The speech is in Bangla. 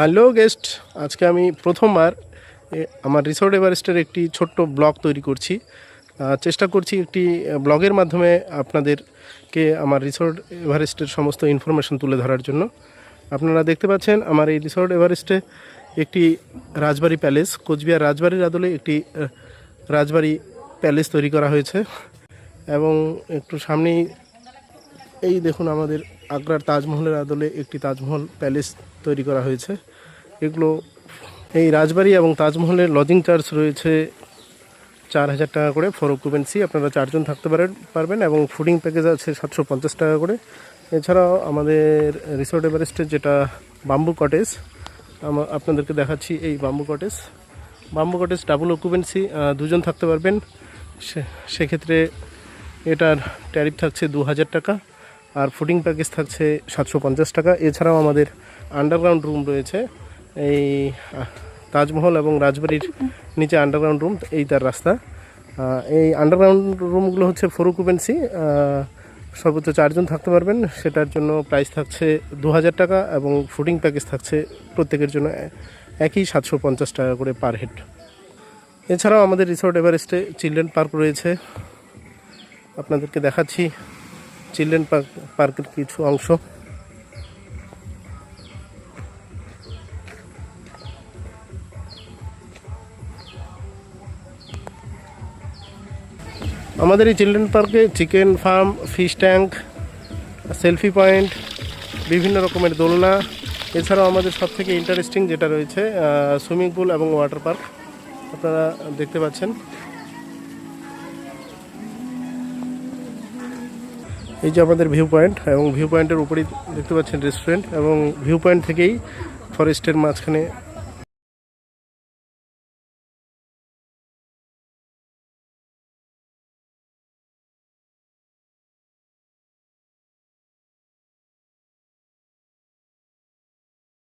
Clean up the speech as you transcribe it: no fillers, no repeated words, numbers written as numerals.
হ্যালো গেস্ট, আজকে আমি প্রথমবার আমার রিসোর্ট এভারেস্টের একটি ছোট্ট ব্লগ তৈরি করছি। চেষ্টা করছি একটি ব্লগের মাধ্যমে আপনাদেরকে আমার রিসোর্ট এভারেস্টের সমস্ত ইনফরমেশন তুলে ধরার জন্য। আপনারা দেখতে পাচ্ছেন আমার এই রিসোর্ট এভারেস্টে একটি রাজবাড়ি প্যালেস, কোচবিহার রাজবাড়ির আদলে একটি রাজবাড়ি প্যালেস তৈরি করা হয়েছে। এবং একটু সামনেই এই দেখুন, আমাদের আগ্রার তাজমহলের আদলে একটি তাজমহল প্যালেস তৈরি করা হয়েছে। এগুলো এই রাজবাড়ি এবং তাজমহলের লজিং চার্জ রয়েছে 4,000 টাকা করে ফর অকুপেন্সি। আপনারা 4 জন থাকতে পারবেন এবং ফুডিং প্যাকেজ আছে 750 টাকা করে। এছাড়াও আমাদের রিসোর্ট এভারেস্টের যেটা বাম্বু কটেজ, আপনাদেরকে দেখাচ্ছি। এই বাম্বু কটেজ ডাবল অকুপেন্সি, 2 জন থাকতে পারবেন। সেক্ষেত্রে এটার ট্যারিফ থাকছে 2,000 টাকা আর ফুডিং প্যাকেজ থাকছে 750 টাকা। এছাড়াও আমাদের আন্ডারগ্রাউন্ড রুম রয়েছে। এই তাজমহল এবং রাজবাড়ির নিচে আন্ডারগ্রাউন্ড রুম, এই তার রাস্তা। এই আন্ডারগ্রাউন্ড রুমগুলো হচ্ছে ফোর অকুপেন্সি, সর্বোচ্চ 4 জন থাকতে পারবেন। সেটার জন্য প্রাইস থাকছে 2,000 টাকা এবং ফুডিং প্যাকেজ থাকছে প্রত্যেকের জন্য একই 750 টাকা করে পার হেড। এছাড়াও আমাদের রিসোর্ট এভারেস্টে চিলড্রেন পার্ক রয়েছে। আপনাদেরকে দেখাচ্ছি চিলড্রেন পার্কের কিছু অংশ। আমাদের এই চিলড্রেন পার্কে chicken farm, fish tank, selfie point, বিভিন্ন রকমের দোলনা, এছাড়াও আমাদের সবথেকে ইন্টারেস্টিং যেটা রয়েছে সুইমিং পুল এবং ওয়াটার পার্ক আপনারা দেখতে পাচ্ছেন। এই যে আমাদের ভিউ পয়েন্ট, এবং ভিউ পয়েন্টের উপরেই দেখতে পাচ্ছেন রেস্টুরেন্ট, এবং ভিউ পয়েন্ট থেকেই ফরেস্টের মাঝখানে